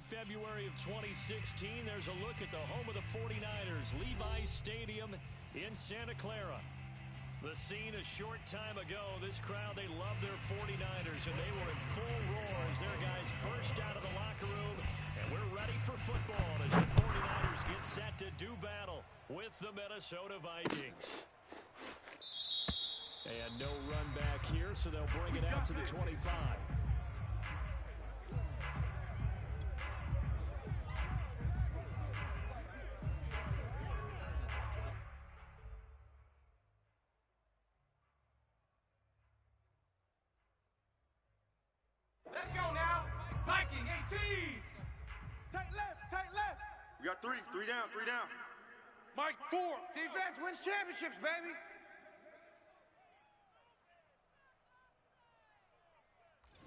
late February of 2016. There's a look at the home of the 49ers, Levi's Stadium in Santa Clara. The scene a short time ago, this crowd, they love their 49ers, and they were in full roar as their guys burst out of the locker room, and we're ready for football as the 49ers get set to do battle with the Minnesota Vikings. And no run back here, so they'll bring it out to the 25. Let's go now. Viking 18. Tight left. We got three down. Mike, 4. Defense wins championships, baby.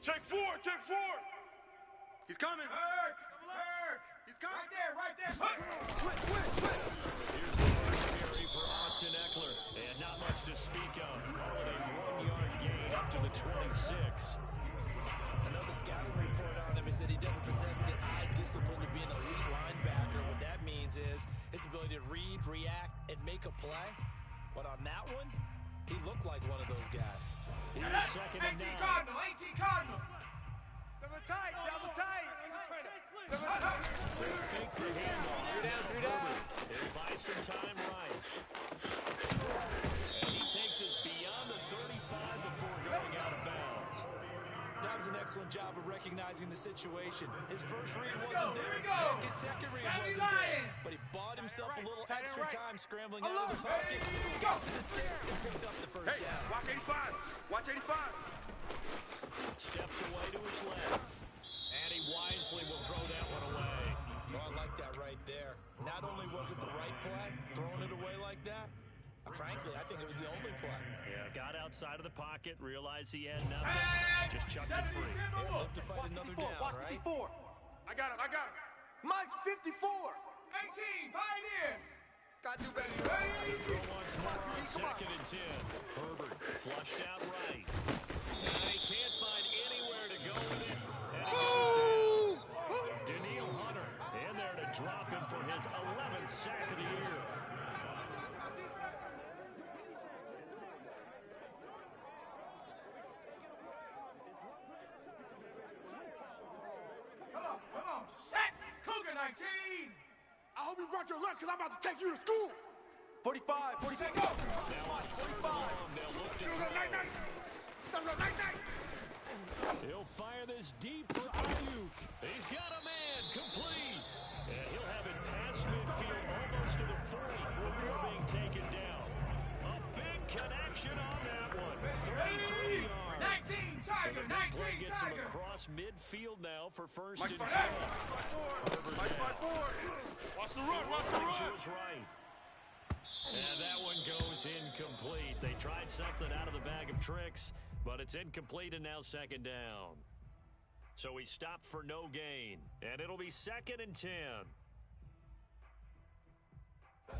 Check four. He's coming. Kirk. He's coming. Right there. Switch. Here's the carry for Austin Eckler. And not much to speak of. Call it a 1-yard gain up to the 26. Another scouting report on him is that he doesn't possess the eye discipline to be an elite linebacker. What that means is his ability to read, react, and make a play. But on that one, he looked like one of those guys. Here's second and 9. 18 Cardinal. Double tight. They fake the handoff. 3 down. They buy some time right. And he takes us beyond the 35 before going out of bounds. That was an excellent job of recognizing the situation. His first read Here we wasn't go, there. here we go. His second read Sammy wasn't Lion. there. But he bought himself a little Tight end extra right. time scrambling out of the pocket. Hey, Got go. to the sticks and picked up the first Hey, down. watch 85. Steps away to his left. And he wisely will throw that one away. Oh, I like that right there. Not only was it the right play, throwing it away like that, frankly, I think it was the only play. Yeah, got outside of the pocket, realized he had nothing, just chucked it free. They look to fight another down, Watch right? 54. I got him. Mike's 54. 18 Pioneer. Got to do better. The throw once more on second and 10. Herbert flushed out right. And he can't find anywhere to go with it. And he goes down. Daniil Hunter in there to drop him for his 11th sack of the year. Come on. Set. Cougar 19. I hope you brought your lunch because I'm about to take you to school. 45. Go. Now on 45. They'll look to throw. He'll fire this deep for Ayuk. He's got a man complete. And he'll have it past midfield almost to the 40 before being taken down. A big connection on that one. 33 yards. 19 So Tiger. the big play 19 gets him Tiger. across midfield now for first Mike and 5 10. 4. Mike 5 4. Watch the run. To his right. And that one goes incomplete. They tried something out of the bag of tricks, but it's incomplete and now second down. So he stopped for no gain, and it'll be second and 10.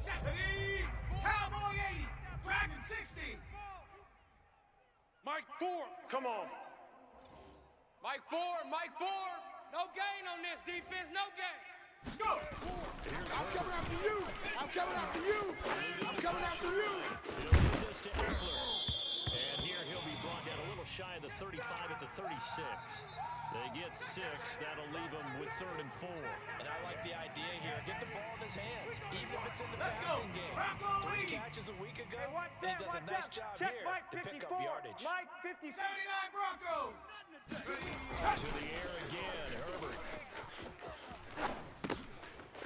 Stephanie. Cowboy 80. Dragon 60. Mike 4. Come on. Mike 4. No gain on this defense, no gain. Go. I'm coming after you. He'll give this to Eckler. And here he'll be brought down a little shy of the 35 at the 36. They get 6. That'll leave him with 3rd and 4. And I like the idea here. Get the ball in his hands, even if it's in the Let's go. passing game. Bronco 3 lead. catches a week ago, Hey, and he does a nice job Check here Mike to pick 54. up yardage. Mike 54. 79 Broncos. To the air again, Herbert.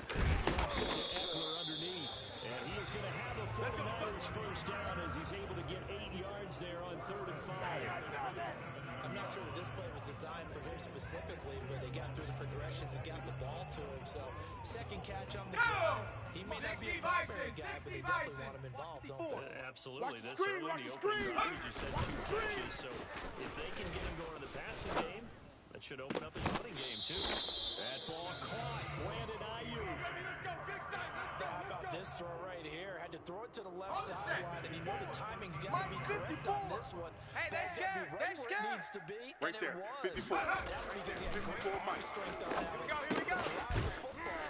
To Eckler underneath. And he is going to have a 49ers first down as he's able to get 8 yards there on 3rd and 5. I'm not sure that this play was designed for him specifically, but they got through the progressions and got the ball to him. So, second catch on the drive. He may not be a primary guy, but they definitely want him involved, don't they? Absolutely. Watch the This screen, early watch in the the opening screen. drive, he just had 2 catches. So if they can get him going to the passing game, that should open up his running game, too. That ball caught. Brandon Ayuk. How about this throw right here? Had to throw it to the left sideline, and you know the timing's got to be Mike correct 54. on this one. Hey, they're Ball's gotta be scared. right They're where it scared. needs to be, Right and there, it was. 54. That's because he had 54 great arm Mike. strength on that one. Here we go. Drive the football.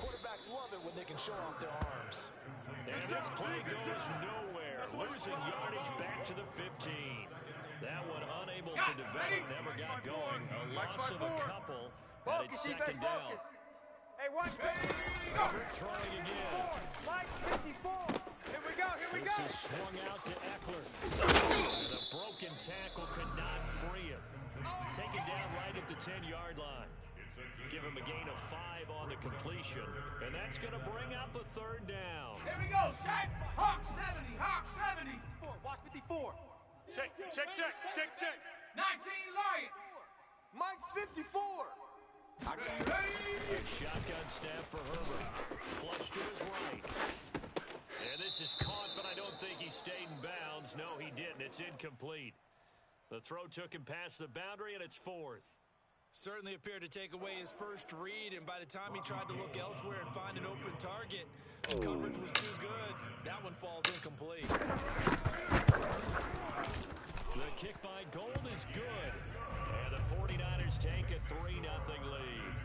Quarterbacks love it when they can show off their arms. And this play goes nowhere. Losing yardage back to the 15. That one unable to develop, never got going. A loss of a couple, and it's second down. Hey, 1-6. Go. Throwing again. Mike, 54. Here we go. This is swung out to Eckler. And a broken tackle could not free him. Taken down right at the 10-yard line. Give him a gain of 5 on the completion. And that's going to bring up a third down. Here we go. Set. Hawk 70. Hawk 70. Watch 54. Check. 19 Lion. Mike 54. Good shotgun snap for Herbert. Flush to his right. And this is caught, but I don't think he stayed in bounds. No, he didn't. It's incomplete. The throw took him past the boundary, and it's fourth. Certainly appeared to take away his first read, and by the time he tried to look elsewhere and find an open target, the coverage was too good. That one falls incomplete. The kick by Gold is good. And the 49ers take a 3-0 lead.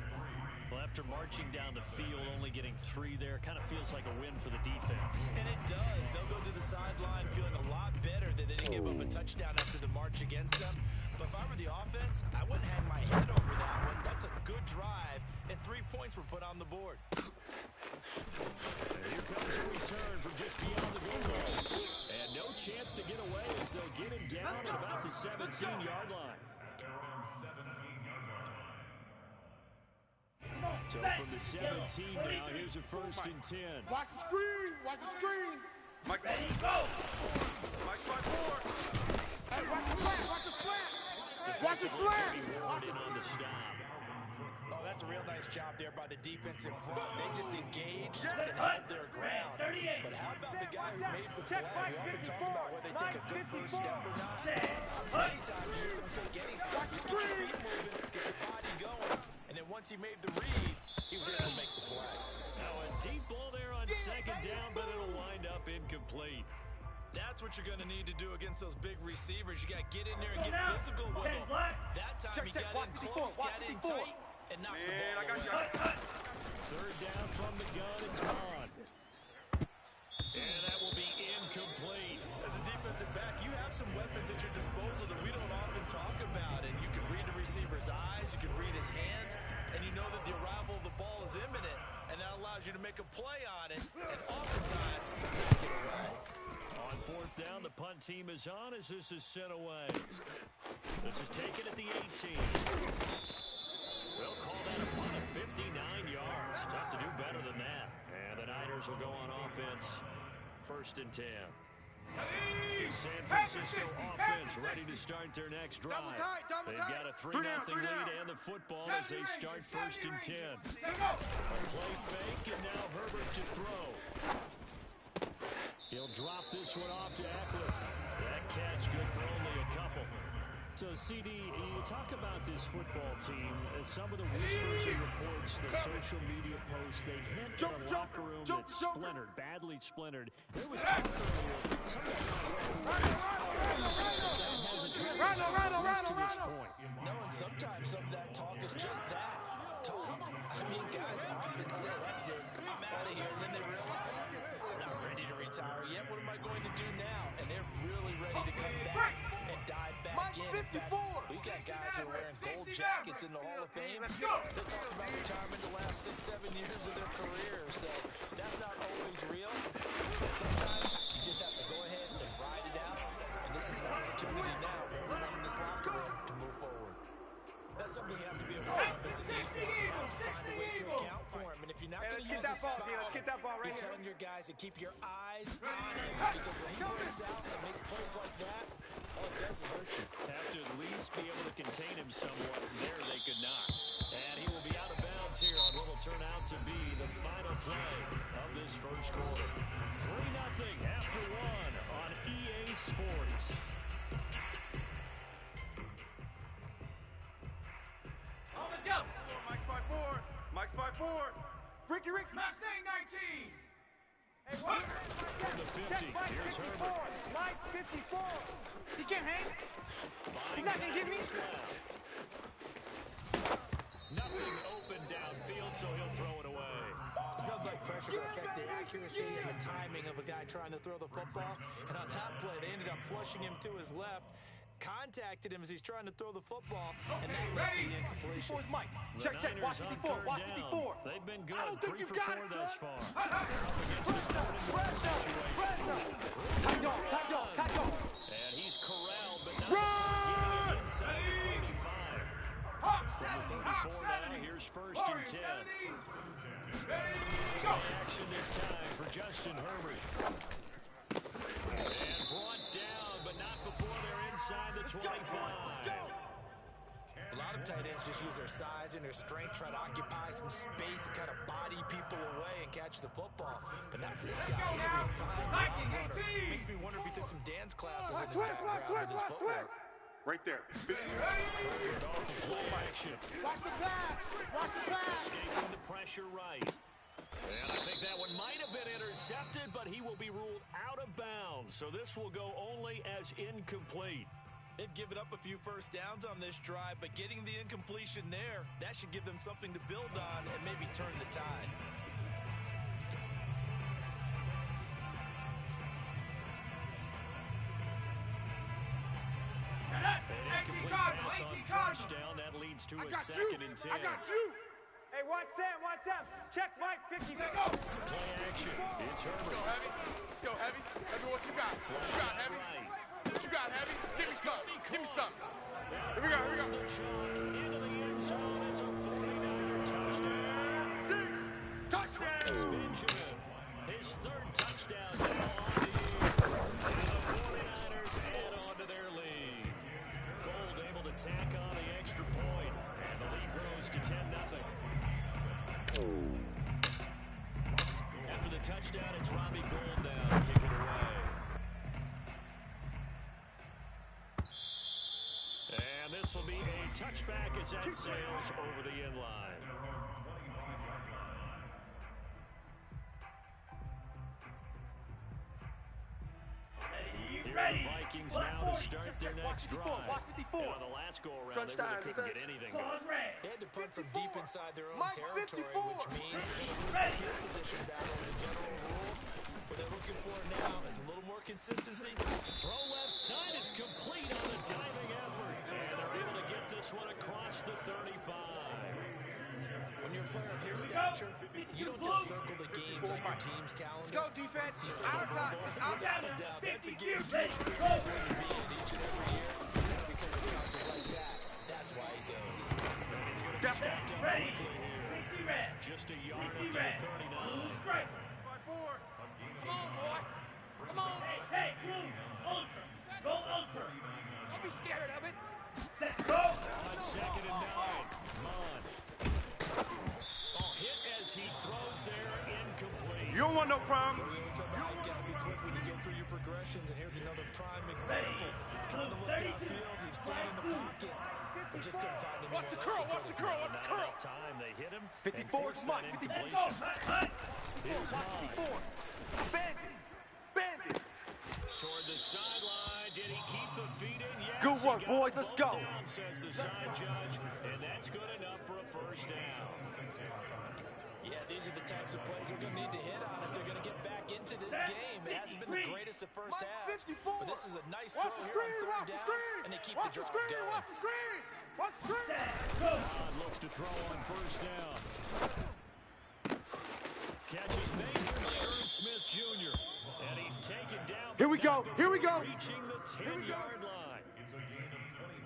Well, after marching down the field, only getting 3 there, kind of feels like a win for the defense. And it does. They'll go to the sideline feeling a lot better that they didn't give up a touchdown after the march against them. But if I were the offense, I wouldn't hang my head over that one. That's a good drive, and 3 points were put on the board. And here comes a return from just beyond the goal line. And no chance to get away as they'll get him down at about the 17-yard line. So from the 17 now, here's a 1st and 10. Watch the screen. Watch the screen. Mike, Ready, go. Mike 54. Hey, watch the slant. Watch the slant. Watch the slant. Warned in on the stop. Oh, that's a real nice job there by the defensive front. They just engaged and held their ground. But how about the guy who made the play? We often talk about whether they take a good first step or not. Many times you just don't take any step. Just get your feet moving, get your body going. And then once he made the read, he was able to make the play. Now a deep ball there on second down, but it'll wind up incomplete. That's what you're going to need to do against those big receivers. You got to get in there and get physical with them. That time he got in close, got in tight, and knocked the ball I got you. away. Third down from the gun, it's on. And that will be incomplete. As a defensive back, you have some weapons at your disposal that we don't often talk about. And you can read the receiver's eyes, you can read his hands, and you know that the arrival of the ball is imminent. And that allows you to make a play on it, and oftentimes, knock it away. On 4th down, the punt team is on as this is sent away. This is taken at the 18. We'll call that a punt of 59 yards. Tough to do better than that. And the Niners will go on offense. 1st and 10. The San Francisco offense ready to start their next drive. They've got a 3-0 lead and the football as they start 1st and 10. A play fake, and now Herbert to throw. He'll drop this one off to Eckler. That catch good for only a couple. So, CD, you talk about this football team, some of the whispers and reports, the social media posts, they hint at a locker room that's splintered, badly splintered. There was talk earlier, some guys to this point. No, and sometimes some of that talk is just that. Talk. I mean, guys often say, that's it, I'm out of here, and then they realize, I'm not ready to retire yet. What am I going to do now? And they're really ready to come back and dive back in. In fact, we got guys who are wearing gold jackets in the Hall of Fame. They talk about retirement the last 6-7 years of their career. So that's not always real. Sometimes you just have to go ahead and ride it out. And this is an opportunity now for everyone in this locker room to move forward. That's something you have to be aware of as a defense. You have to find a way to account for him. And if you're not going to use this spot, you're telling your guys to keep your eyes on him. Because when he breaks out and makes plays like that, all it does is hurt you. Have to at least be able to contain him somewhat. There they could not. And he will be out of bounds here on what will turn out to be the final play of this first quarter. 3-0 after 1 on EA Sports. On the go. Mike's by 4. Mike's by 4. Ricky. Mustang 19. Hey, what? From the 50, here's Herbert. Mike 54. He can't hang. Buying didn't hit me. Nothing open downfield, so he'll throw it away. There's nothing like pressure to affect the accuracy and the timing of a guy trying to throw the football. And on that play, they ended up flushing him to his left, contacted him as he's trying to throw the football, and that led to the incompletion. Where's Mike? The Check, check. Niners Watch on 54. third Watch down. 54. They've been good. I don't think 3 you for got 4 it, thus son. far. Pressure. Tight dog. Tight dog. Tight dog. And he's corralled, but not Run! before getting inside the 35. Hawk From 70, the Hawk 34 now, 70. here's first and Warriors 10. 70. Ready, go. Action this time for Justin Herbert. And brought down, but not before they're inside the 25. A lot of tight ends just use their size and their strength, try to occupy some space and kind of body people away and catch the football. But not this guy. He's a refined Viking route runner. 18. Makes me wonder if he took some dance classes in his Twist, background with his footwork. Right there. Play action. Watch the pass. Watch the pass. Escaping the pressure right. And I think that one might have been intercepted, but he will be ruled out of bounds. So this will go only as incomplete. They've given up a few first downs on this drive, but getting the incompletion there, that should give them something to build on and maybe turn the tide. An incomplete pass on first down. That leads to a second and 10. I got you. Hey, watch Sam, watch Sam. Check Mike, 50. Play action. It's Herbert. Heavy. Let's go, Heavy. Heavy, what you got? What you got, Heavy? Right. What you got, Heavy? Give me some. Give me some. Here we go, here we go. The chalk into the end zone. It's a 49er touchdown. Touchdown. Benjamin, his third touchdown now on the year. And the 49ers add on to their lead. Gold able to tack on the extra point, and the lead grows to 10-0. After the touchdown, it's Robbie Gold now to kick it away. And this will be a touchback as that sails over the end line. Ready. The Vikings now to start their next drive. Watch 54. And on the last go-around, Crunch they really time, couldn't get defense. anything going. Pause red. They had to punt from deep inside their own Mike, territory, 54. which means field position battle is a general rule. What they're looking for now is a little more consistency. Throw left side is complete on the diving effort. And they're able to get this one across the 35. When you're a player of his stature, you don't just circle the games on your team's calendar. Let's go, defense. Our time. It's our Without time. a doubt, that's a game Ready, changer go. for him to be in each and every year. It's because of counters like that. That's why he goes. It's going to be Definitely. stacked up Ready. quickly here. 60 red. Just a yard 60 up to red. the 39. Blue striker. Come on, boy. Come on. Hey, blue. Ultra. Go ultra. Don't be scared of it. Set, go. On second and 9. Mon. Oh, hit as he throws there, incomplete. You don't want no problem. We always talk about how you gotta be quick when you go through your progressions, and here's another prime example. Trying to look downfield, he was staying in the pocket, but just couldn't find anyone. Watch the curl. Watch the curl. Watch the Not curl. enough time. They hit him. 54 is Mike. 54. Let's go. Hut, hut. Here's Watch Mon. 54. Bandit. Bandit. Toward the sideline. Did he keep the feet in? Yes. Good he work, got boys. the Let's ball go. Down, says the side judge, and that's good enough for a first down. Yeah, these are the types of plays they're going to need to hit on if they're going to get back into this game. It hasn't been the greatest of first Mike, halves, 54. but this is a nice Watch throw the here on screen. third Watch the down, screen. and they keep Watch the the drive screen. going. Watch the screen. Watch the screen. Set, go. Mon looks to throw on first down. Catch is made here by Irv Smith Jr. And he's taken down. Here we go. Here we go. Reaching the 10-yard line.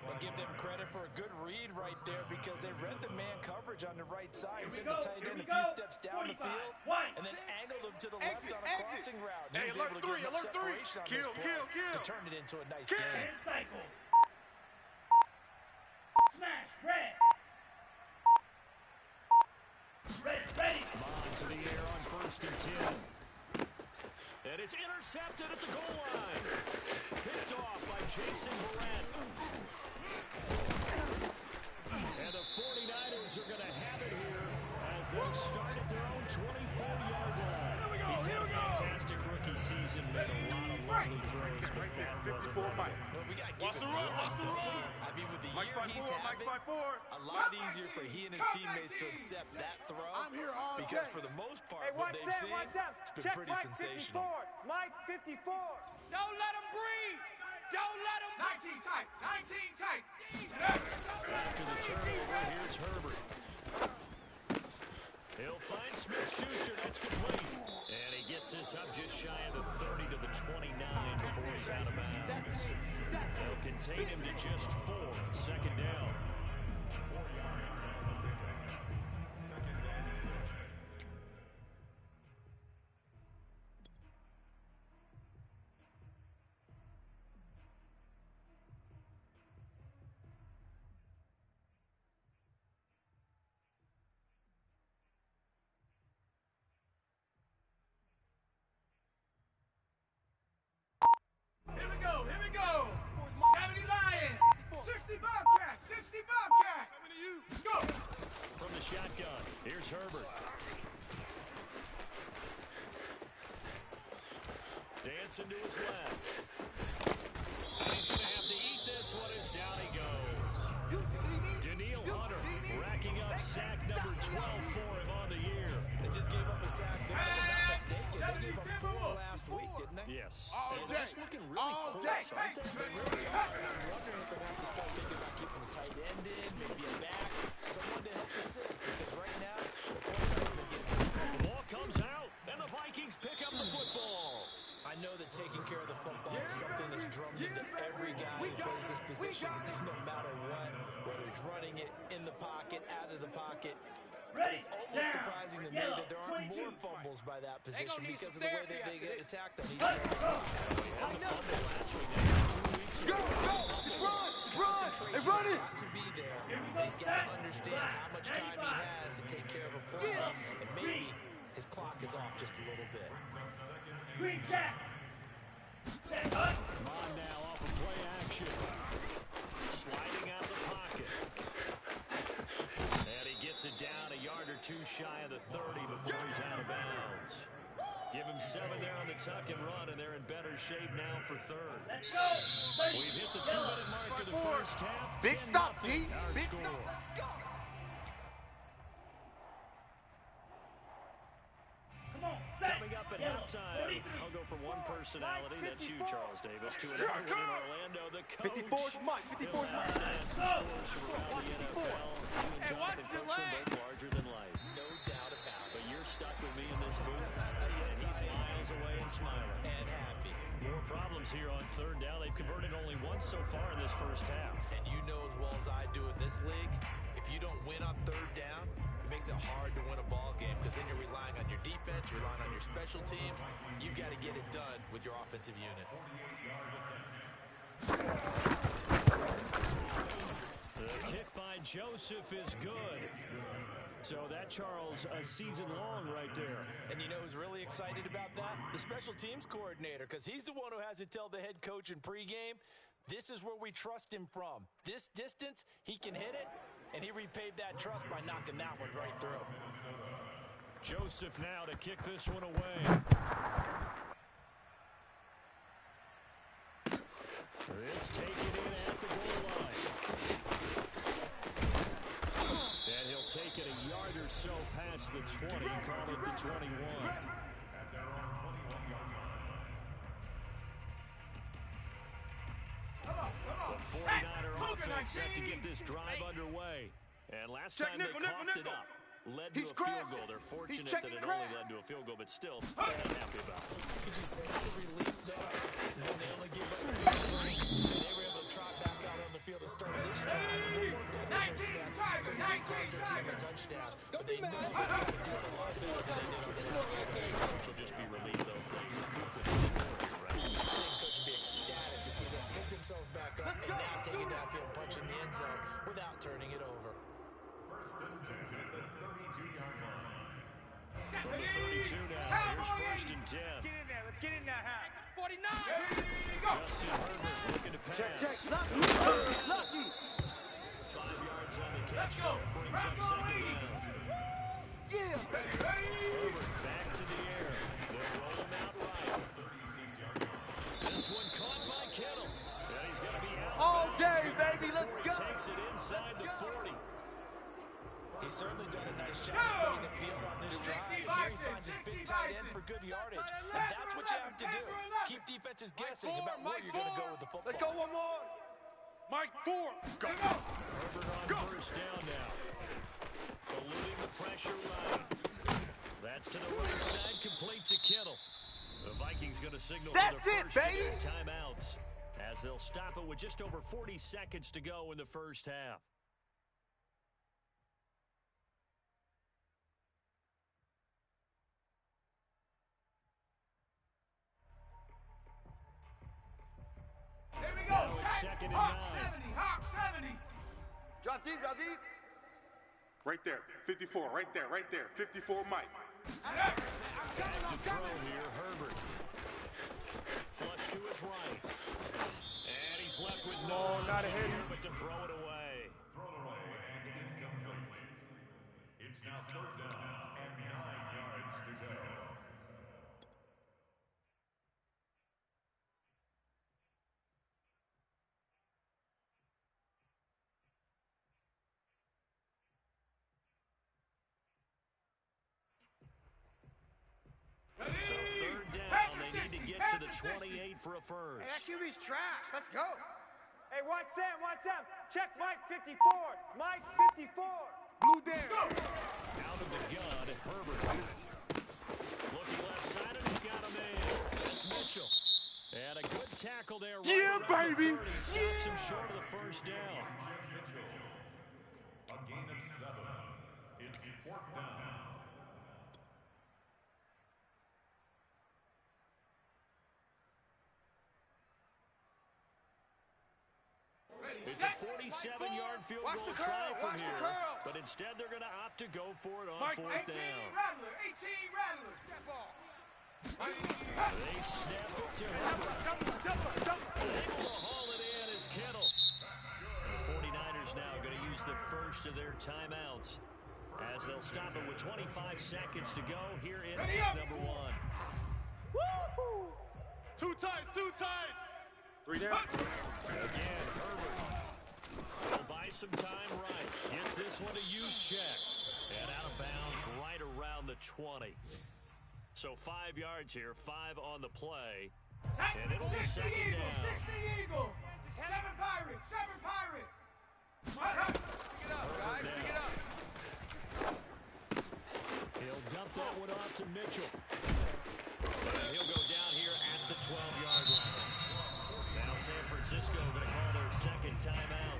I'll give them credit for a good read right there because they read the man coverage on the right side. Here we Sent go. the tight Here end we a few go. steps down the 45. field White. and then angled him to the left Exit, on a exit. crossing route. Hey, He was alert able to three, get enough alert three. separation on Kill, this play kill, kill. to turn it into a nice Kill. game. And cycle. Smash, red. Ready. Mon to the air on first and 10. And it's intercepted at the goal line. Picked off by Jason Verrett. And the 49ers are going to have it here as they'll start at their own 24-yard line. He's had a fantastic rookie season, made a lot of lovely throws, but Right there. that wasn't 54 enough. Mike. Well, we got to Watch give the him run, one, watch the don't we? run. I'd be year he's having, a lot easier for he and his teammates to accept that throw. Because for the most part, what they've seen, it's been pretty sensational. Mike 54. Don't let him breathe. Don't let him. 19 tight. 19 tight. After the turnover, here's Herbert. He'll find Smith-Schuster. That's complete. And he gets this up just shy of the 30 to the 29 before he's out of bounds. They'll contain him to just 4. Second down. Here we go. 70 Lion. 60 Bobcat. 60 Bobcat. Go. From the shotgun, here's Herbert. Dancing to his left. He's going to have to eat this one as down he goes. Daniil Hunter racking up sack number 12 for him on the year. They just gave up a sack there, if I'm not mistaken. They gave up 4 last week, didn't they? Yes. All And day. just looking really close, aren't they? They really are. I'm wondering if they're going to have to start thinking about keeping the tight end in, maybe a back, someone to help assist. Because right now, the quarterback's been getting The ball comes out, and the Vikings pick up the football. I know that taking care of the football is something that's drummed into every guy who plays this position, no matter what, whether it's running it in the pocket, out of the pocket. But it's almost surprising to me that there aren't more fumbles by that position because of the way that they get attacked on each other. Go! It's run! Concentration It's running! has got to be there. He's got to understand how much time he has to take care of a play, and maybe his clock is off just a little bit. Green Cats. Set up. Come on now, off of play action. Sliding out of the pocket. And he gets it down a yard or 2 shy of the 30 before he's out of bounds. Give him 7 there on the tuck and run, and they're in better shape now for third. Let's go. We've hit the 2-minute mark of the first half. Big 10-0 stop, D. our Big score. stop. Let's go. Come on. Set. Coming up at Yellow. halftime, 43. I'll go from one personality, that's you, Charles Davis, to Yeah, another one in come on. Orlando, the coach. 54 is Mike. 54 is Bill Mike. Hassans scores from around the NFL. You and Hey, watch Jonathan the Coachman leg. both larger than life. No doubt about it. But you're stuck with me in this booth, and he's miles away and smiling. And happy. More problems here on third down. They've converted only once so far in this first half. And you know as well as I do in this league, if you don't win on third down, it makes it hard to win a ball game because then you're relying on your defense, you're relying on your special teams. You've got to get it done with your offensive unit. The kick by Joseph is good. So that, Charles, a season long right there. And you know who's really excited about that? The special teams coordinator, because he's the one who has to tell the head coach in pregame, this is where we trust him from. This distance, he can hit it, and he repaid that trust by knocking that one right through. Joseph now to kick this one away. This taken in at the goal line. And he'll take it a yard or so past the 20, call it the 21. The 49er offense set to get this drive underway. And last time they coughed it up, led to a field goal. They're fortunate that it only led to a field goal, but still, they're unhappy about it. Could you sense the relief, though, when they only gave up 3 points, and they were able to trot back out on the field and start this drive? A little more pep in their step because they didn't cost their team a touchdown. But they know they're going to do a lot better than they did on the last game. Coach will just be relieved, though. I think Coach would be ecstatic to see them pick themselves back up and now take it downfield and punch in the end zone without turning it over. From the 32 now, here's first and 10. Get in there. Let's get in there, Hack. 49. Justin Herbert looking to pass. Check. Lucky. 5 yards on the catch. Brings up second down. Yeah. Herbert back to the air. They'll roll him out right. This one caught by Kittle. And he's going to be out. All of day, bounds baby. Let's before he go. takes it inside the 40. He's certainly done a nice job spreading the field on this drive. And here he finds his big tight end for good yardage. And that's what you have to do. Keep defenses guessing about where you're going to go with the football. Let's go one more. Mike 4. Go. Herbert on first down now. Eluding the pressure right. That's to the right side, complete to Kittle. The Vikings going to signal for their first timeouts as they'll stop it with just over 40 seconds to go in the first half. Here we go. Second and Hawk 9. 70. Hawk 70. Drop deep, drop deep. Right there. 54. Right there. Right there. 54, Mike. I'm coming. Here, Herbert. Flush to his right. And he's left with no not option ahead. here but to throw it away. Thrown away and incomplete. It's now third down and 9 yards to go. Ready? So third down, Patrick they need to 60, get to the Patrick 28 for a first. Hey, that QB's trash. Let's go. Hey, watch Sam, watch Sam. Check Mike 54. Mike 54. Blue there. Out of the gun, Herbert. Looking left side, and he's got a man. That's Mitchell. And a good tackle there. Right Yeah, around baby. The 30. Stops him short of the first down. Mitchell. A gain of 7. It's fourth down. It's a 47-yard field Watch goal the curl, try from watch the here. curls. But instead, they're going to opt to go for it on Mike, fourth 18 down. Rattler. 18 Rattler. Step ball. They snap it to Herbert. Able to haul it in is Kittle. The 49ers now going to use the first of their timeouts as they'll stop it with 25 seconds to go here in half number 1. Woo-hoo. 2 tights. 2 tights. 3 down. Again, Herbert will buy some time right. Gets this one to use check. And out of bounds right around the 20. So 5 yards here, 5 on the play. And it'll be 60 second Eagle. down. 60 Eagle. 7 Pirates. 7 Pirates. Pick it up, guys. Pick it up. He'll dump that one off to Mitchell. And he'll go down here at the 12-yard line. Now San Francisco going to call their second timeout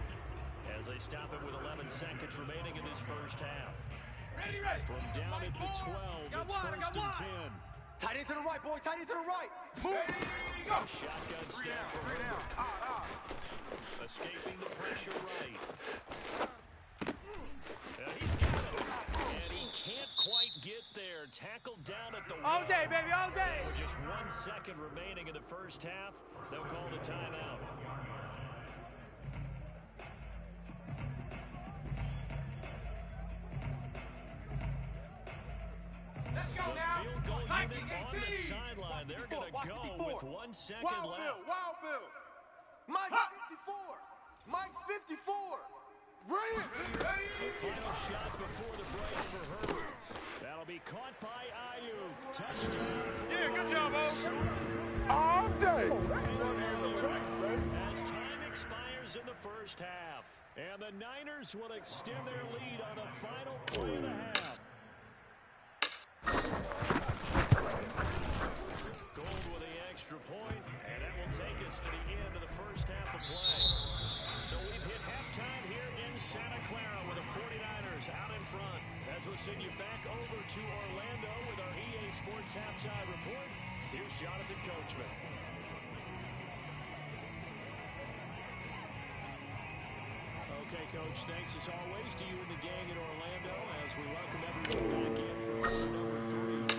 as they stop it with 11 seconds remaining in this first half. Ready. From down at the 12, it's first and 10. Tight end to the right, boys. Tight end to the right. Ready. Go. Shotgun 3 snap down. for 3 down. Herbert. Escaping the pressure right. And he's got it. And he can't quite get there. Tackled down at the All one. day, baby, all day. With just 1 second remaining in the first half, they'll call the timeout. Let's go The now. field goal Viking unit on the 18. sideline. They're going to Watch go 54. with 1 second Wild left. Bill. Wild Bill. Mike 54. Mike 54. Bring it. The final shot before the break for Herbert. That'll be caught by Ayuk. Touchdown. Yeah, good job, O. All day. As time expires in the first half. And the Niners will extend their lead on the final play and a half. Gold with the extra point, and that will take us to the end of the first half of play. So we've hit halftime here in Santa Clara with the 49ers out in front. As we'll send you back over to Orlando with our EA Sports Halftime Report, here's Jonathan Coachman. Okay, Coach, thanks as always to you and the gang in Orlando as we welcome everyone back in for quarter number 3.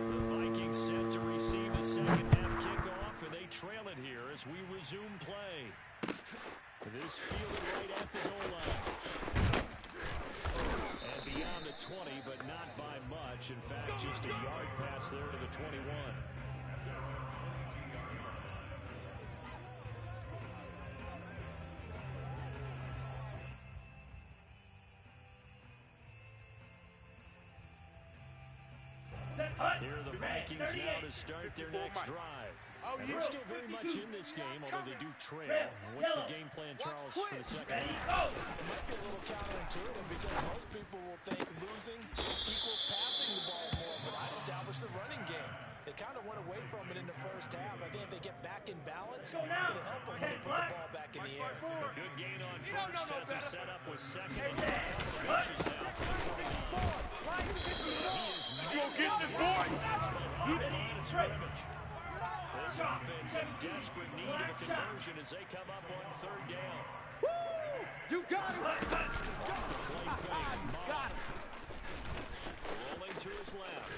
The Vikings set to receive the second half kickoff, and they trail it here as we resume play. This fielded right at the goal line. And beyond the 20, but not by much. In fact, just a yard pass there to the 21. Here are the Vikings now to start their next drive. They're still very much in this game, although they do trail. What's the game plan, Charles, for the second half? It might be a little counterintuitive because most people will think losing equals passing the ball more, but I'd establish the running game. They kind of went away from it in the first half. I think if they get back in balance, it'll help them when they put the ball back in the air. Good gain on first as he set up with second. Inches now. He is Go get this boy. This offense in desperate need of a conversion as they come up on third down. You got it. Got it. Rolling to his left.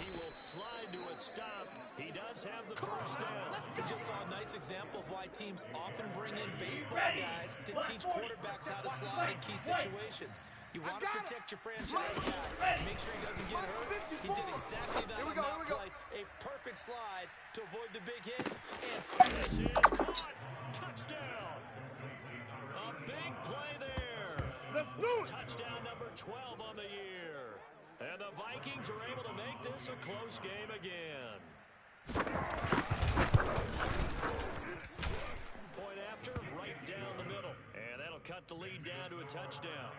He will slide to a stop. He does have the first down. We just saw a nice example of why teams often bring in baseball guys to teach quarterbacks how to slide in key situations. You want to protect your franchise guy. Make sure he doesn't get hurt. He did exactly that on that play. A perfect slide to avoid the big hit. And this is caught. Touchdown. A big play there. Let's do it. Touchdown number 12 on the year. And the Vikings are able to make this a close game again. Point after, right down the middle. And that'll cut the lead down to a touchdown.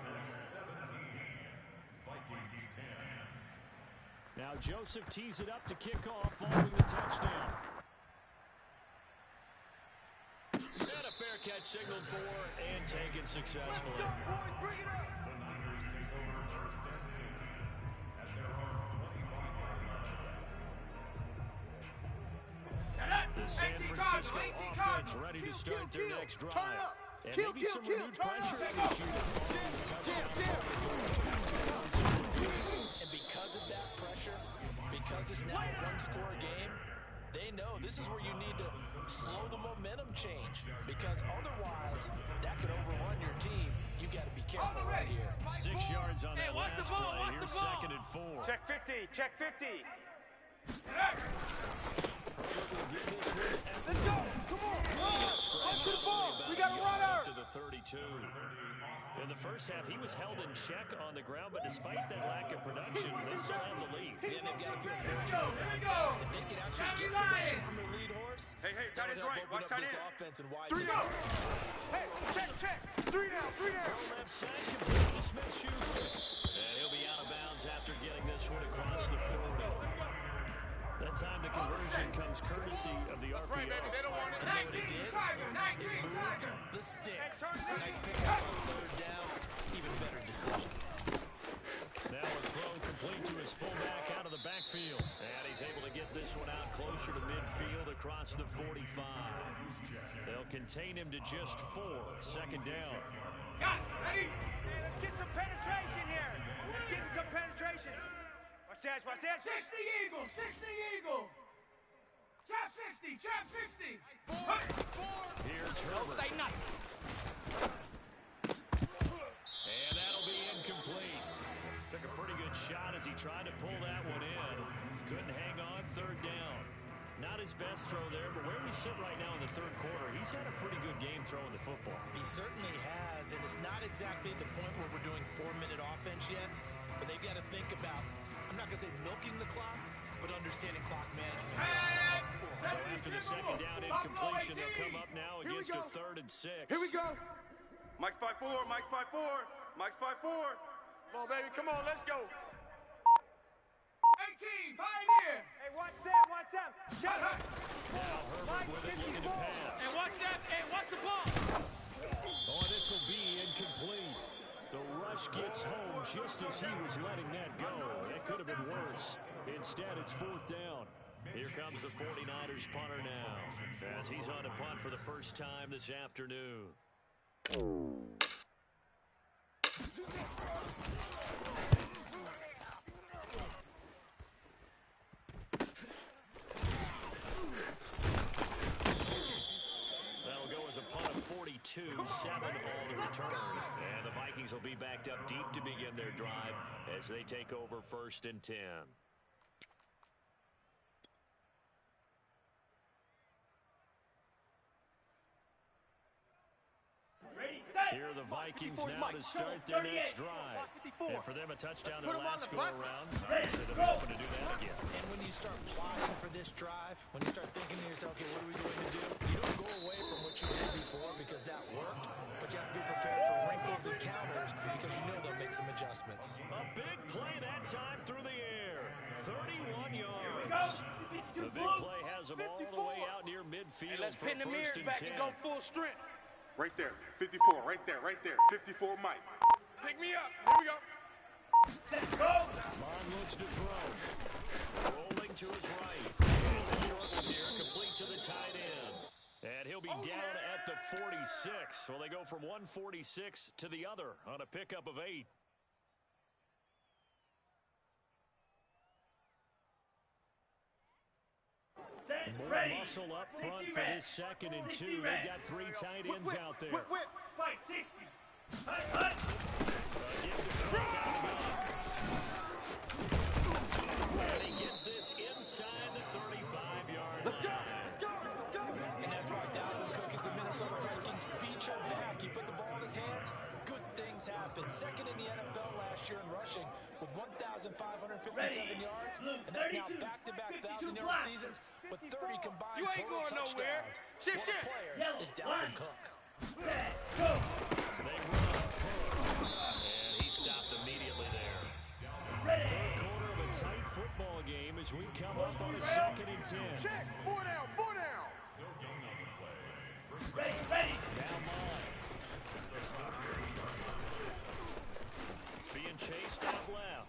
Now Joseph tees it up to kick off following the touchdown. And a fair catch signaled for and taken successfully. The San Francisco offense ready to start their next drive. And maybe some renewed pressure issue following the touchdown. And because of that pressure, because it's now a one-score game, they know this is where you need to slow the momentum change. Because otherwise, that could overrun your team. You got to be careful right here. 6 yards on that last play. Here's second and 4. Check 50. Check 50. Let's go. Come on. Let's get the ball. We got a runner. To the 32. In the first half, he was held in check on the ground, but despite that lack of production, they still have the lead. Yeah, they've got to feel fortunate. If they can actually get production from their lead horse, Hey, tight end's right. Watch tight end. Offense and wide. Hey, check. 3 down. Left side complete to Smith-Schuster. And he'll be out of bounds after getting this one across the 40. That time the conversion comes courtesy of the RPO. That's right, baby. They don't want it. 19 Tiger. 19 Tiger. The sticks. Nice pickup on third down. Even better decision. Now a throw complete to his fullback out of the backfield. And he's able to get this one out closer to midfield across the 45. They'll contain him to just 4. Second down. Got it. Ready? Let's get some penetration here. Let's get some penetration. Watch that. 60 Eagle. 60 Eagle. Trap 60. Trap 60. Here's Herbert. Say nothing. And that'll be incomplete. Took a pretty good shot as he tried to pull that one in. Couldn't hang on. Third down. Not his best throw there, but where we sit right now in the third quarter, he's had a pretty good game throwing the football. He certainly has, and it's not exactly the point where we're doing 4-minute offense yet, but they've got to think about, I'm not going to say milking the clock, but understanding clock management. So after the second down incompletion, they'll come up now against a 3rd and 6. Here we go. Mike's 5-4. Mike's 5-4. Mike's 5-4. Come on, baby. Come on. Let's go. 18 Pioneer. Hey, watch that. Check. Now Herbert with it, looking to pass. And watch that. And watch the ball. Oh, this will be incomplete. The rush gets home just as he was letting that go. It could have been worse. Instead, it's 4th down. Here comes the 49ers punter now, as he's on to punt for the first time this afternoon. That'll go as a punt of 42, 7 all to return. And the Vikings will be backed up deep to begin their drive as they take over 1st and 10. Here are the Vikings now to start their next drive. And for them, a touchdown their last go-around. Obviously, they'll be hoping to do that again. And when you start plotting for this drive, when you start thinking to yourself, okay, what are we going to do? You don't go away from what you did before because that worked, but you have to be prepared for wrinkles and counters because you know they'll make some adjustments. A big play that time through the air. 31 yards. The big play has them all the way out near midfield. Let's for pin the mirrors first and back 10. and go full strength. Right there. 54. Right there. 54 Mike. Pick me up. Here we go. Let's go. Long looks to throw. Rolling to his right. It's a short one here, complete to the tight end. And he'll be down at the 46. Well, they go from 146 to the other on a pickup of 8. More muscle up front for this 2nd and 2. They've got 3 tight ends out there. Spike 60. Hut. And he gets this inside the 35-yard line. And that's why Dalvin Cook is the Minnesota Vikings feature back. You put the ball in his hands, good things happen. 2nd in the NFL last year in rushing with 1,557 yards. And that's now back-to-back 1,000-yard seasons with 30 combined You ain't total going nowhere. touchdowns. Shit. What a player is Dalvin Cook. They run Cook. And he stopped immediately there. Third quarter of a tight football game as we come up on a 2nd and 10. Check. 4 down. 4 down. Ready. Down line. Being chased out left.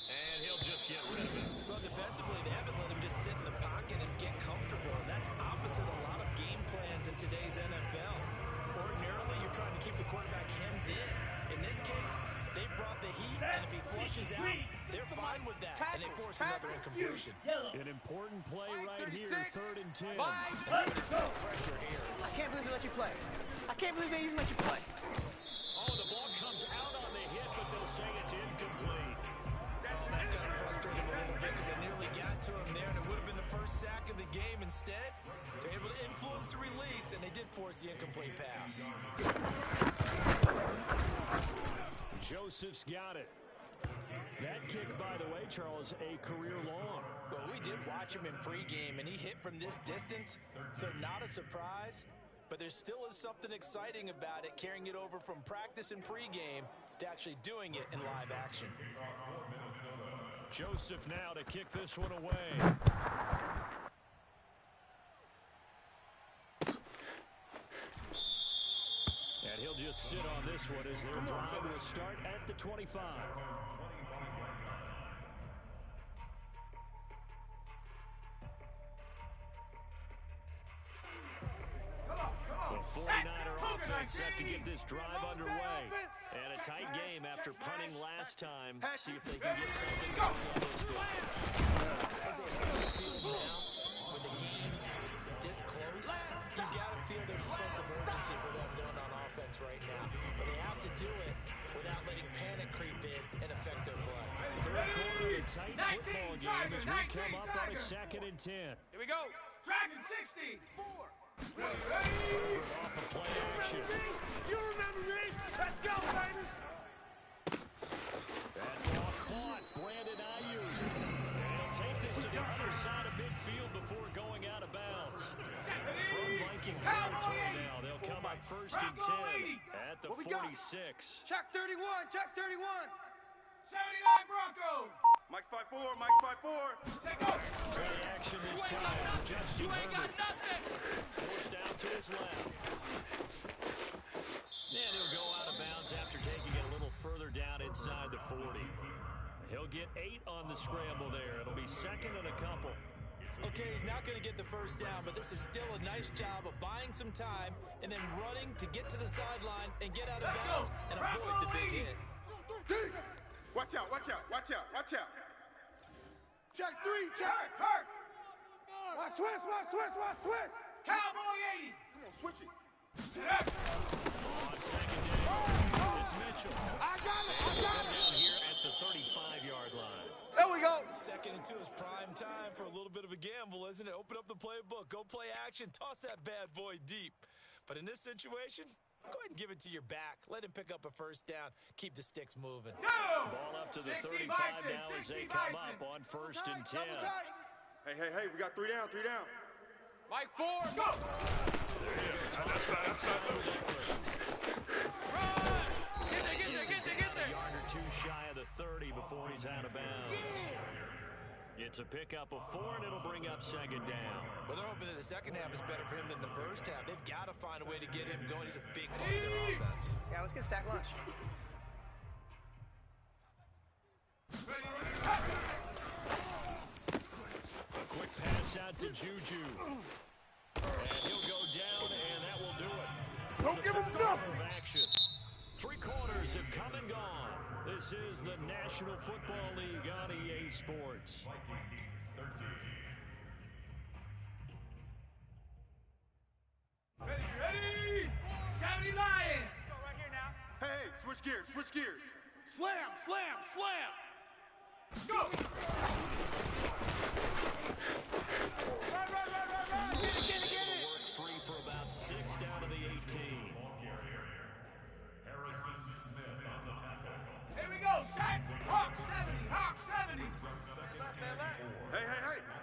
And he'll just get rid of it. Well, defensively, they haven't let him just sit in the pocket and get comfortable. And that's opposite a lot of game plans in today's NFL. Ordinarily, you're trying to keep the quarterback hemmed in. In this case, they brought the heat, and if he flushes out, they're fine with that. And they force another incompletion. An important play right here, 3rd and 10. Let's go. Pressure here. I can't believe they let you play. I can't believe they even let you play. Oh, the ball comes out on the hit, but they'll say it's incomplete. That's got to frustrate him a little bit because they nearly got to him there, and it would have been the first sack of the game. Instead, they're able to influence the release, and they did force the incomplete pass. Joseph's got it. That kick, by the way, Charles, a career long. Well, we did watch him in pregame, and he hit from this distance, so not a surprise. But there still is something exciting about it, carrying it over from practice and pregame to actually doing it in live action. Joseph now to kick this one away. And he'll just sit on this one as their drive will start at the 25. The 49er offense have to get this drive underway. And a tight game after punting last time. See if they can get something going on this drive. As they have the field now, with the game this close, you got to feel there's a sense of urgency for them going on offense right now. But they have to do it without letting panic creep in and affect their play. Third quarter of a tight football game as we come up on a 2nd and 10. Here we go. Dragon 60. 4. Off a play action. You remember me? Let's go, baby. That ball caught. Brandon Ayuk. And he'll take this to the other side of midfield before going out of bounds. From Viking territory now, they'll come up 1st and 10 at the 46. Check 31. Check 31. 79 Bronco. Mike's 5'4", Mike's 5'4". Take off. Play action this time. Justin Herbert. Forced out to his left. And he'll go out of bounds after taking it a little further down inside the 40. He'll get 8 on the scramble there. It'll be 2nd and a couple. Okay, he's not going to get the first down, but this is still a nice job of buying some time and then running to get to the sideline and get out of bounds and avoid the big hit. Watch out, watch out, watch out, watch out. Check 3. Check. Hurt. Watch switch. Cowboy 80. Come on, switch it. On 2nd down, it's Mitchell. I got it. Down here at the 35-yard line. There we go. 2nd and 2 is prime time for a little bit of a gamble, isn't it? Open up the playbook, go play action, toss that bad boy deep. But in this situation, Go ahead and give it to your back. Let him pick up a first down. Keep the sticks moving. Ball up to the 35 Bison, now as they 60 come Bison. up on 1st and 10. Hey, we got 3 down, 3 down. Mike 4. Go! That's not loose. Run! Get there. A yard or two shy of the 30 before he's out of bounds. It's a pickup of 4, and it'll bring up 2nd down. Well, they're hoping that the second half is better for him than the first half. They've got to find a way to get him going. He's a big part of their offense. Yeah, let's get a sack lunch. A quick pass out to Juju. And he'll go down, and that will do it. Don't give him nothing. Of action. 3 quarters have come and gone. This is the National Football League on EA Sports. Ready? County Lion! Go right here now. Hey, switch gears. Slam. Go! Run. Get it. Work free for about 6 down to the 18. Harrison Smith on the tackle. Here we go, set! Hawk 70! Hey,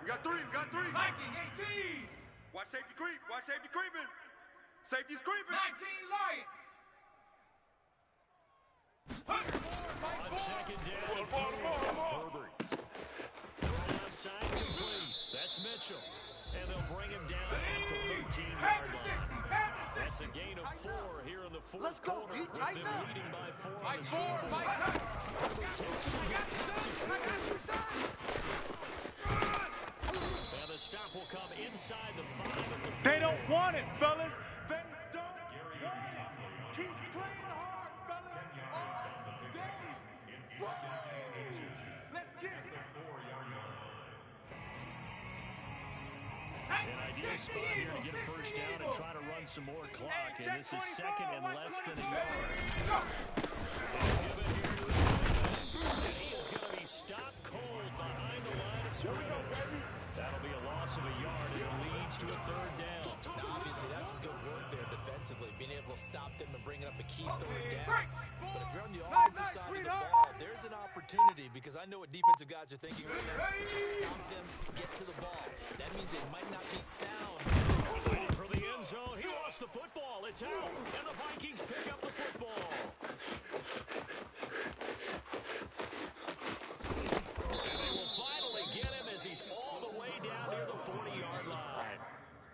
we got 3. Viking 18! Watch safety creeping. Safety's creeping. 19 Lion! On 2nd down, Herbert. Throw outside complete. That's Mitchell. And they'll bring him down at the 13-yard line. That's a gain of 4 here in the 4th Let's go, quarter. D. With Tighten them up. leading by 4 on Mike the 4. scoreboard. Mike. And the stop will come inside the 5 of the 4. They don't want it, fellas. They don't want it. Keep playing hard, fellas. All day. Let's get it. An ideal spot here to get a first down and try to run some more clock. And this is 2nd and less than a yard. And he is going to be stopped cold behind the line of scrimmage. That'll be a loss of a yard, and it leads to a 3rd down. Now, obviously, that's some good work there defensively, being able to stop them and bringing up a key 3rd down. But if you're on the offensive side of the ball, there's an opportunity, because I know what defensive guys are thinking right now. Just stop them, get to the ball. That means they might not be sound. Waiting for the end zone. He lost the football. It's out, and the Vikings pick up the football. And they will finally get him as he's all the way down near the 40-yard line.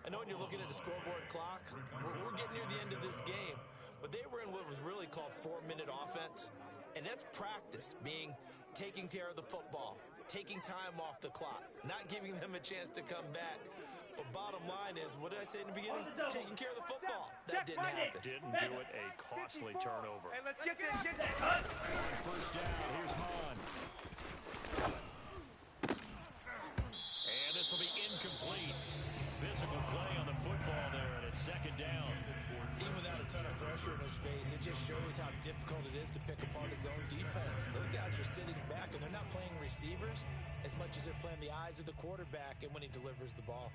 I know when you're looking at the scoreboard clock, we're getting near the end of this game, but they were in what was really called 4-minute offense, and that's practice, meaning taking care of the football, taking time off the clock, not giving them a chance to come back. But bottom line is, what did I say in the beginning? Taking care of the football. That didn't happen. Didn't do it. A costly turnover. Hey, let's get this. First down. Here's Mon. And this will be incomplete. Physical play on the football there, and it's 2nd down. Even without a ton of pressure in his face, it just shows how difficult it is to pick apart his own defense. Those guys are sitting back, and they're not playing receivers as much as they're playing the eyes of the quarterback and when he delivers the ball.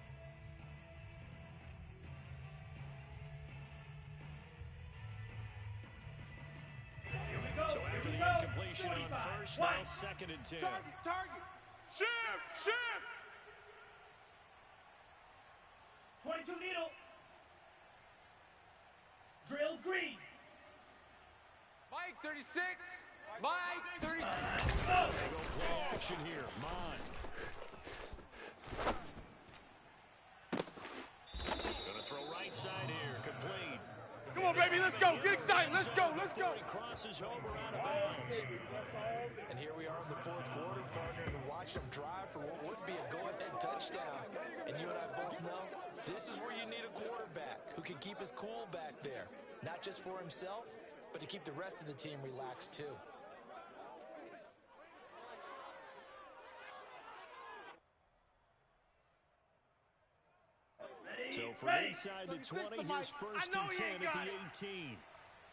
So after the incompletion on 1st, now 2nd and 10. Target. Shift. 22 needle. Drill green. Mike 36. Mike 36. They go play action here. Mon. Gonna throw right side here. Complete. Come on, baby. Let's go. Get excited. Let's go. He crosses over out of bounds. And here we are in the 4th quarter, partner, to watch them drive for what would be a go-ahead touchdown. And you and I both know this is where you need a quarterback who can keep his cool back there, not just for himself, but to keep the rest of the team relaxed too. So from inside the 20, here's 1st and 10 at the 18.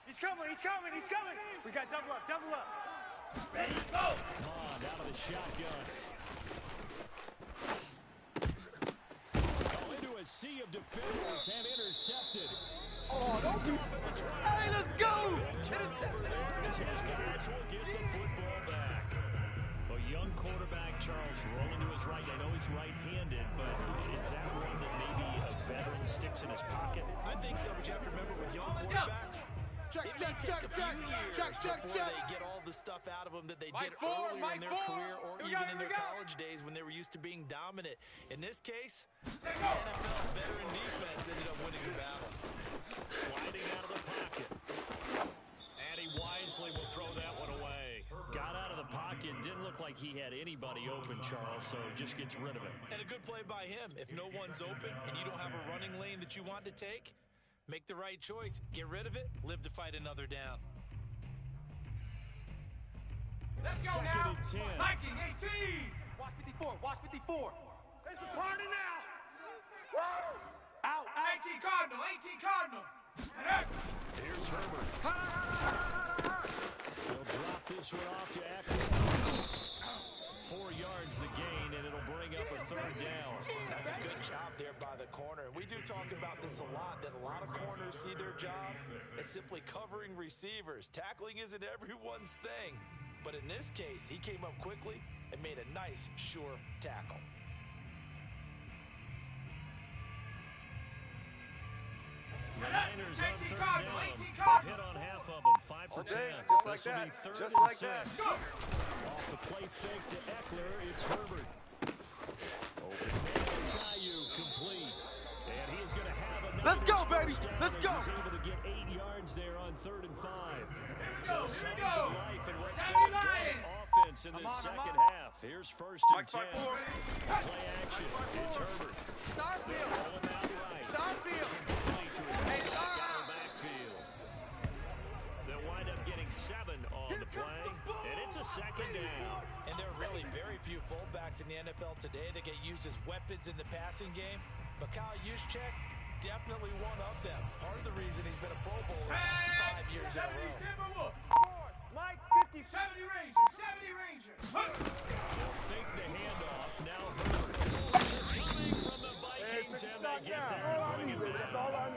He's coming. We got double up. Ready, go! Mon out of the shotgun. Into a sea of defenders and intercepted. Oh, don't be. Hey, let's go. As his guys will get the football back. A young quarterback, Charles, rolling to his right. I know he's right-handed, but is that one that maybe a veteran sticks in his pocket? I think so, but you have to remember with young quarterbacks, it may take a few years before they get all the stuff out of them that they did earlier in their career or even in their college days when they were used to being dominant. In this case, the NFL veteran defense ended up winning the battle. Sliding out of the pocket. And he wisely will throw that one away. Got out of the pocket. Didn't look like he had anybody open, Charles, so just gets rid of it. And a good play by him. If no one's open and you don't have a running lane that you want to take, make the right choice. Get rid of it. Live to fight another down. Let's go Second now. and 10. Viking 18. Watch 54. Watch 54. It's a party now. Woo! Out. 18 Cardinal. 18 Cardinal. Here's Herbert. He'll drop this one off to Eckler. 4 yards the gain, and it'll bring up a third down. That's a good job there by the corner. We do talk about this a lot, that a lot of corners see their job as simply covering receivers. Tackling isn't everyone's thing. But in this case, he came up quickly and made a nice, sure tackle. The Niners on 18 third Cardinal. down. 18 They've Cardinal. hit on half of them, 5 for 10. Okay, just like This will that. be third Just and like that. 6. Off the play fake to Eckler, it's Herbert. Open man, Ayuk complete. And he is going to have another Let's go, first baby. down Let's as go. He's able to get 8 yards there on 3rd and 5. Here we So sons go. of life and what's Sammy been a Lion. offense in this second half. Here's 1st and Mike 10. side 4. Play action. It's Herbert. Starfield. Roll him out right. Starfield. Complete to his Hey, back out of the backfield. They'll wind up getting 7 on the play, and it's a second down. And there are really very few fullbacks in the NFL today that get used as weapons in the passing game. But Kyle Juszczyk, definitely one of them. Part of the reason he's been a Pro Bowler 5 years in a 70 row. Timberwolf. Mike 50. 70 Ranger. 70 Ranger. They'll fake the handoff. Now Herbert. Coming from the Vikings, and they get that and bring it down.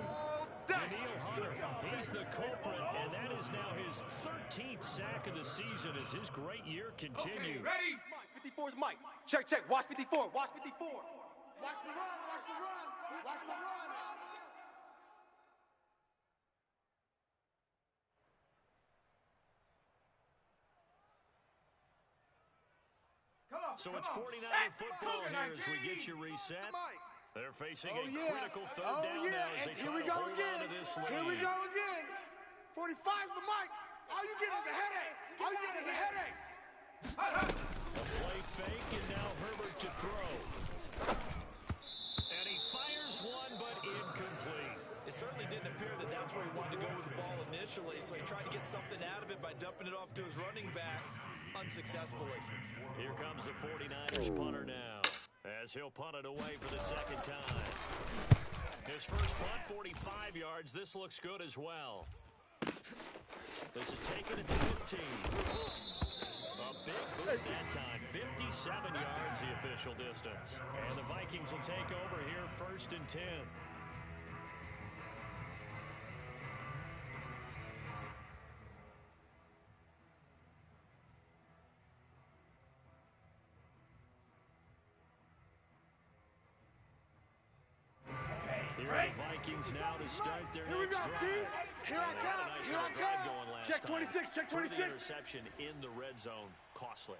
Daniil Hunter, he's the culprit, and that is now his 13th sack of the season as his great year Okay, continues. ready? Mike 54 is Mike. Check. Watch 54. Watch 54. Watch the run. Watch the run. Watch the run. Come on. So come it's on. 49 Set. football Cougar here as we 19. get you reset. Mike. They're facing Oh, a yeah. critical third Oh, down yeah. now as And they here try we to go hold again. on to this lead. Here we go again. 45's the Mike. All you get is a headache. All you get is a headache. A play fake, and now Herbert to throw. And he fires one, but incomplete. It certainly didn't appear that that's where he wanted to go with the ball initially, so he tried to get something out of it by dumping it off to his running back unsuccessfully. Here comes the 49ers punter now, as he'll punt it away for the second time. His first punt, 45 yards. This looks good as well. This is taken at the 15. A big boot that time. 57 yards, the official distance. And the Vikings will take over here, 1st and 10. Here are the Vikings now to start their Here we next go, drive. D. Here I They had come. a nice Here I little drive come. going last Check time. 26. Check Through the 26. interception in the red zone. Costly.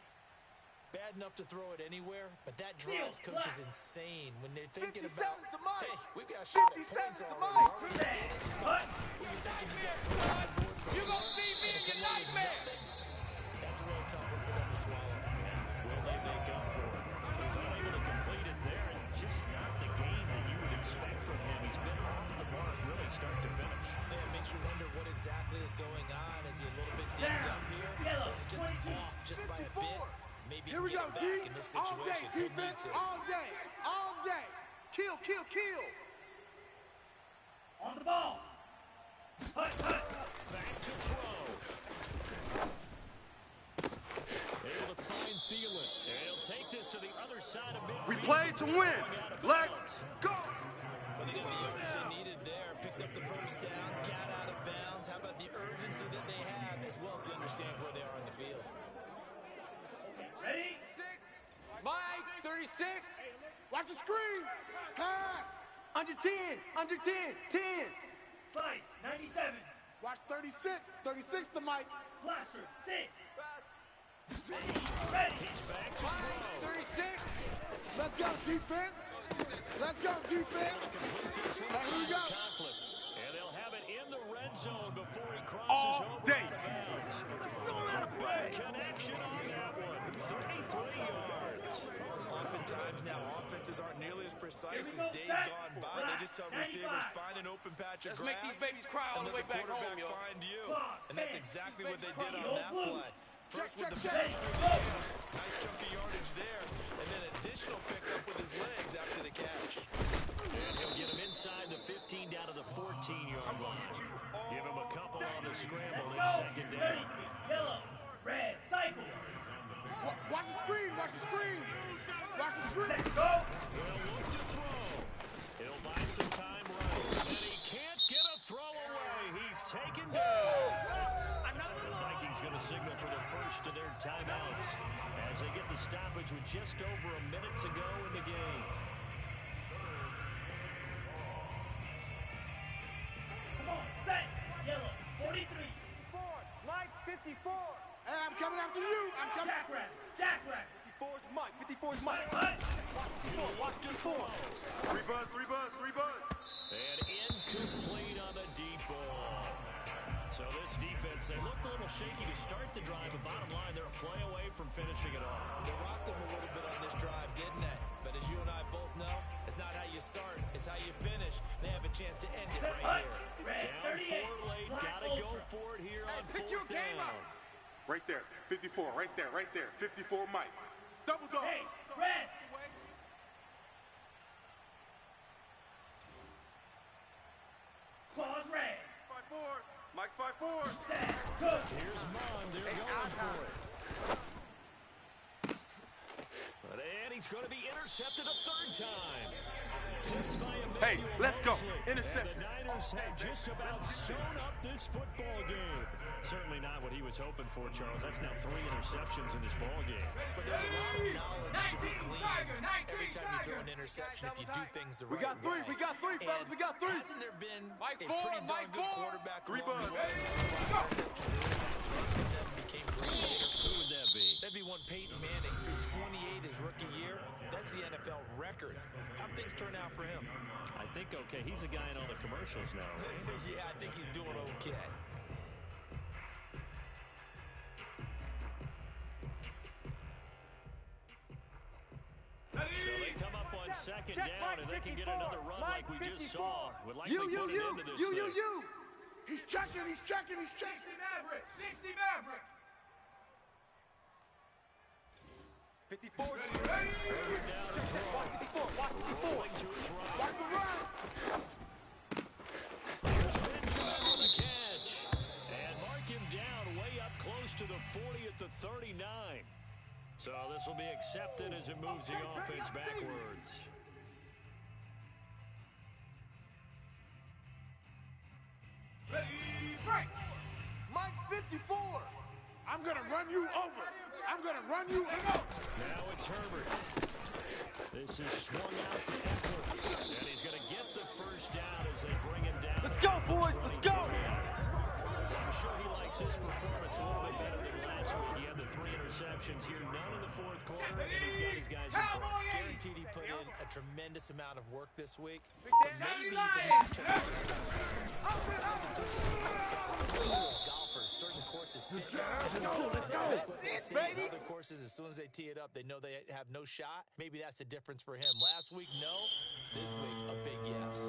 Bad enough to throw it anywhere, but that drives coaches insane when they're thinking 57 about, is the Mike. hey, we've got shot at 57 points is the already. Mike. Who you thinking you got put on the board for You a gonna start? see me in And to your come away with nightmare. nothing? That's a real tough one for them to swallow. Will they make up for it? He's unable to complete it there, and just not the game that you would expect from him. He's been off the mark really start to finish. Yeah, it makes you wonder what exactly is going on. Is he a little bit dinged up here? Or is it just off just by a bit? Maybe Here we go, get D. back in this All situation. day. He'll need Defense. to. All day. All day. Kill. On the ball. Back to throw. Able to find Thielen. And he'll take this to the other side of midfield. We played to win. Let's go. Well, they got the yardage they needed there. Picked up the first down. How about the urgency that they have as well as they understand where they are on the field? Ready? 6. Mike, 36. Watch the screen. Pass. Under 10, under 10, 10. Slice, 97. Watch 36. 36 to Mike. Blaster, 6. Ready. He's back to Mike, throw. 36. Let's go, defense. Let's go, defense. And here we go. Conklin. And they'll have it in the red zone before he crosses All over day. out of bounds. Big connection on that one. 33 yards. Oftentimes now, offenses aren't nearly as precise as days gone by. They just help receivers find an open patch of Let's grass. make these babies cry all and the then way back home, quarterback yo. find you. And that's exactly what they did on that play. First Check, with check, the check. nice chunk of yardage there, and then additional pickup with his legs after the catch. And he'll get him inside the 15 down to the 14-yard line. Give him a couple on the scramble in second down. Yellow, red, cycle. Watch the screen. Watch the screen. Watch the screen. Let's go. Will look to throw. He'll buy some time running. And he can't get a throw away. He's taken down. The Vikings going to signal for the first of their timeouts as they get the stoppage with just over a minute to go in the game. Come on, set. Yellow, 43. Mike, 54. Hey, I'm coming after you. I'm coming. Jackrabbit, jackrabbit. 54's Mike, 54's Mike. What? Watch the throw. 3 buzz, 3 buzz, 3 buzz. And incomplete on the deep ball. So this defense, they looked a little shaky to start the drive, but bottom line, they're a play away from finishing it off. They rocked them a little bit on this drive, didn't they? But as you and I both know, it's not how you start, it's how you finish. They have a chance to end it right here. Red, Down 38. 4 late, Black gotta go Ultra. for it here on pick your 4th game down. up. Right there. 54. Right there. Right there. 54 Mike. Double dog. Hey, red. Claws red. 5-4. Mike's 5-4. Set. Good. Here's Mon, they're going for it. And he's going to be intercepted a third time. Hey, let's go. Interception. And the Niners have just about sewn up this football game. Certainly not what he was hoping for, Charles. That's now 3 interceptions in this ball game. But there's a lot of knowledge to be 19 gleaned Tiger, 19 every time you throw an Tiger. interception if you do things the right We got 3, way. we got 3, fellas, And we got 3. hasn't there been Mike a four, pretty darn Mike good four. quarterback 3 along buzz. the way? That became great. Who would that be? That'd be one Peyton Manning through 28 his rookie year. That's the NFL record. How'd things turn out for him? I think okay. He's the guy in all the commercials now. Yeah, I think he's doing okay. So they come up on second Check down, Mike and they can get 54. another run Mike like we just 54. saw. Would likely put an end to this thing. You. He's checking, he's checking, he's 60 checking. Maverick. 60 Maverick. 54. Ready. Down to throw. Watch 54, watch 54. Rolling to his right. Watch the run. Here's Benjamin on the catch. And mark him down way up close to the 40 at the 39. So this will be accepted as it moves the offense backwards. Ready. Break. Mike 54. I'm going to run you over. I'm going to run you over. Now it's Herbert. This is swung out to Eckler. And he's going to get the first down as they bring him down. Let's go, boys, let's go. I'm sure he likes his performance a little bit better than last week. He had the 3 interceptions here, none in the 4th quarter, and he's got his guys in front. Guaranteed he put in a tremendous amount of work this week. Maybe Maybe the the matchup. Sometimes it's just a those golfers, certain courses fit. Let's go. That's it, baby. Other courses, as soon as they tee it up, they know they have no shot. Maybe that's the difference for him. Last week, no. This week, a big yes.